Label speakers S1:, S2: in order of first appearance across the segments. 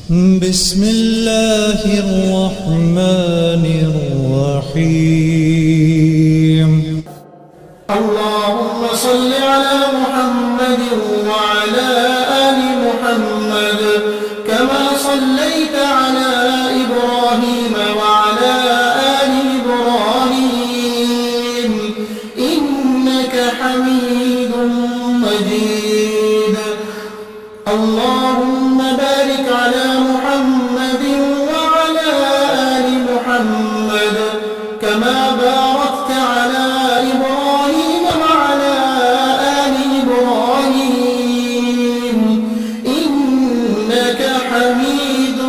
S1: بسم اللہ الرحمن الرحیم
S2: اللهم صل على محمد وعلى آل محمد كما صليت على إبراهيم وعلى آل إبراهيم إنك حميد مجيد اللهم بارك على محمد وعلى آل محمد كما باركت على إبراهيم وعلى آل إبراهيم إنك حميد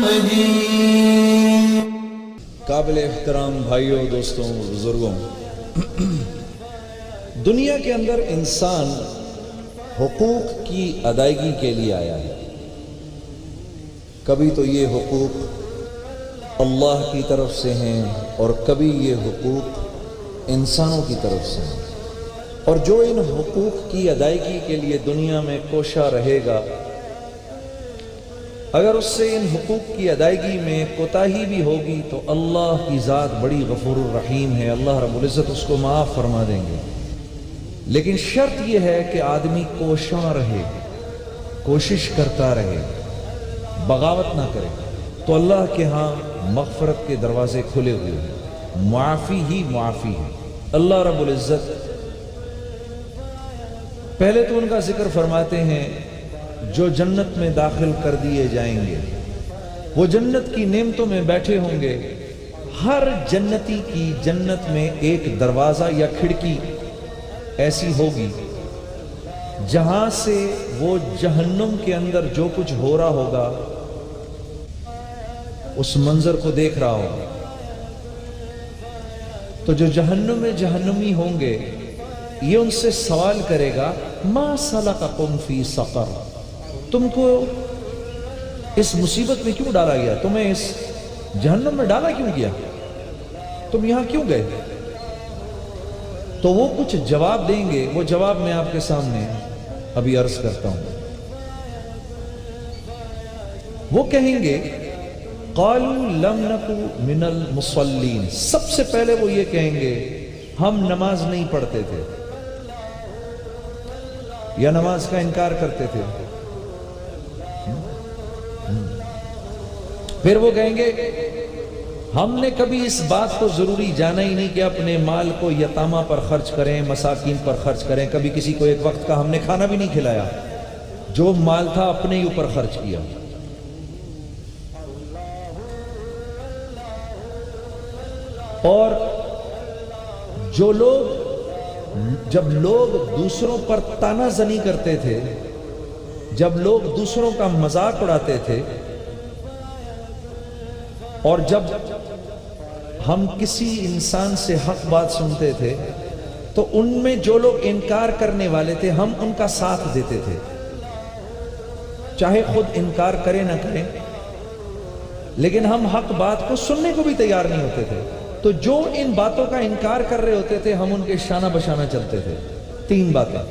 S2: مجيد.
S1: قابل احترام بھائیوں، دوستوں، بزرگوں، دنیا کے اندر انسان حقوق کی ادائیگی کے لیے آیا ہے. کبھی تو یہ حقوق اللہ کی طرف سے ہیں اور کبھی یہ حقوق انسانوں کی طرف سے ہیں، اور جو ان حقوق کی ادائیگی کے لیے دنیا میں کوشاں رہے گا، اگر اس سے ان حقوق کی ادائیگی میں کوتاہی بھی ہوگی تو اللہ کی ذات بڑی غفور الرحیم ہے، اللہ رب العزت اس کو معاف فرما دیں گے. لیکن شرط یہ ہے کہ آدمی کوشاں رہے، کوشش کرتا رہے، بغاوت نہ کرے. تو اللہ کے ہاں مغفرت کے دروازے کھلے ہوئے ہیں، معافی ہی معافی ہے. اللہ رب العزت پہلے تو ان کا ذکر فرماتے ہیں جو جنت میں داخل کر دیے جائیں گے، وہ جنت کی نعمتوں میں بیٹھے ہوں گے. ہر جنتی کی جنت میں ایک دروازہ یا کھڑکی ایسی ہوگی جہاں سے وہ جہنم کے اندر جو کچھ ہو رہا ہوگا اس منظر کو دیکھ رہا ہوگا. تو جو جہنم میں جہنمی ہوں گے یہ ان سے سوال کرے گا ما سلککم فی سقر، تم کو اس مصیبت میں کیوں ڈالا گیا، تمہیں اس جہنم میں ڈالا کیوں گیا، تم یہاں کیوں گئے؟ تو وہ کچھ جواب دیں گے. وہ جواب میں آپ کے سامنے ابھی عرض کرتا ہوں. وہ کہیں گے قالوا لم نکو من المصلین، سب سے پہلے وہ یہ کہیں گے ہم نماز نہیں پڑھتے تھے یا نماز کا انکار کرتے تھے. پھر وہ کہیں گے ہم نے کبھی اس بات کو ضروری جانا ہی نہیں کہ اپنے مال کو یتامہ پر خرچ کریں، مساکین پر خرچ کریں. کبھی کسی کو ایک وقت کا ہم نے کھانا بھی نہیں کھلایا، جو مال تھا اپنے ہی اوپر خرچ کیا. اور جو لوگ جب لوگ دوسروں پر طعنہ زنی کرتے تھے، جب لوگ دوسروں کا مذاق اڑاتے تھے، اور جب ہم کسی انسان سے حق بات سنتے تھے تو ان میں جو لوگ انکار کرنے والے تھے ہم ان کا ساتھ دیتے تھے، چاہے خود انکار کریں نہ کریں، لیکن ہم حق بات کو سننے کو بھی تیار نہیں ہوتے تھے. تو جو ان باتوں کا انکار کر رہے ہوتے تھے ہم ان کے شانہ بشانہ چلتے تھے. 3 باتیں.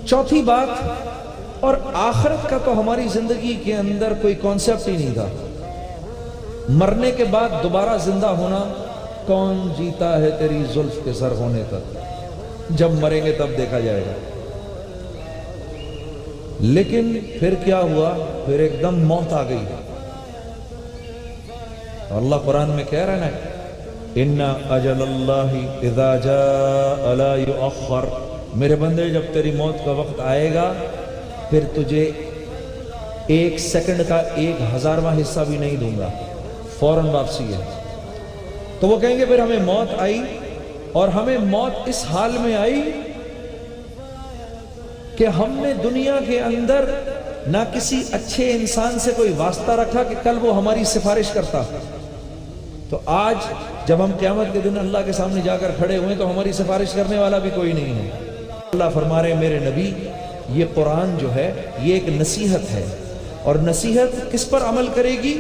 S1: چوتھی بات، اور آخرت کا تو ہماری زندگی کے اندر کوئی کانسیپٹ ہی نہیں تھا. مرنے کے بعد دوبارہ زندہ ہونا، کون جیتا ہے تیری زلف کے سر ہونے تک، جب مریں گے تب دیکھا جائے گا. لیکن پھر کیا ہوا، پھر ایک دم موت آ گئی. اللہ قرآن میں کہہ رہا ہے ان اجل اللہ اذا جاء لا یؤخر، میرے بندے جب تیری موت کا وقت آئے گا پھر تجھے 1 سیکنڈ کا 1000واں حصہ بھی نہیں دوں گا، فوراً واپسی ہے. تو وہ کہیں گے پھر ہمیں موت آئی، اور ہمیں موت اس حال میں آئی کہ ہم نے دنیا کے اندر نہ کسی اچھے انسان سے کوئی واسطہ رکھا کہ کل وہ ہماری سفارش کرتا. تو آج جب ہم قیامت کے دن اللہ کے سامنے جا کر کھڑے ہوئے تو ہماری سفارش کرنے والا بھی کوئی نہیں ہے. اللہ فرما رہے میرے نبی یہ قرآن جو ہے یہ ایک نصیحت ہے، اور نصیحت کس پر عمل کرے گی؟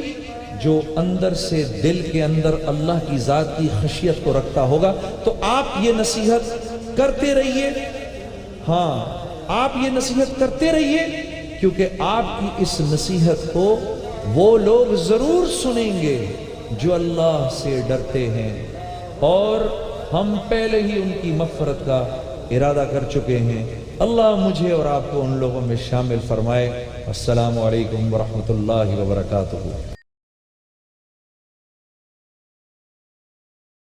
S1: جو اندر سے دل کے اندر اللہ کی ذات کی خشیت کو رکھتا ہوگا. تو آپ یہ نصیحت کرتے رہیے. ہاں آپ یہ نصیحت کرتے رہیے، کیونکہ آپ کی اس نصیحت کو وہ لوگ ضرور سنیں گے جو اللہ سے ڈرتے ہیں، اور ہم پہلے ہی ان کی مغفرت کا ارادہ کر چکے ہیں۔ اللہ مجھے اور آپ کو ان لوگوں میں شامل فرمائے۔ السلام علیکم ورحمۃ اللہ وبرکاتہ۔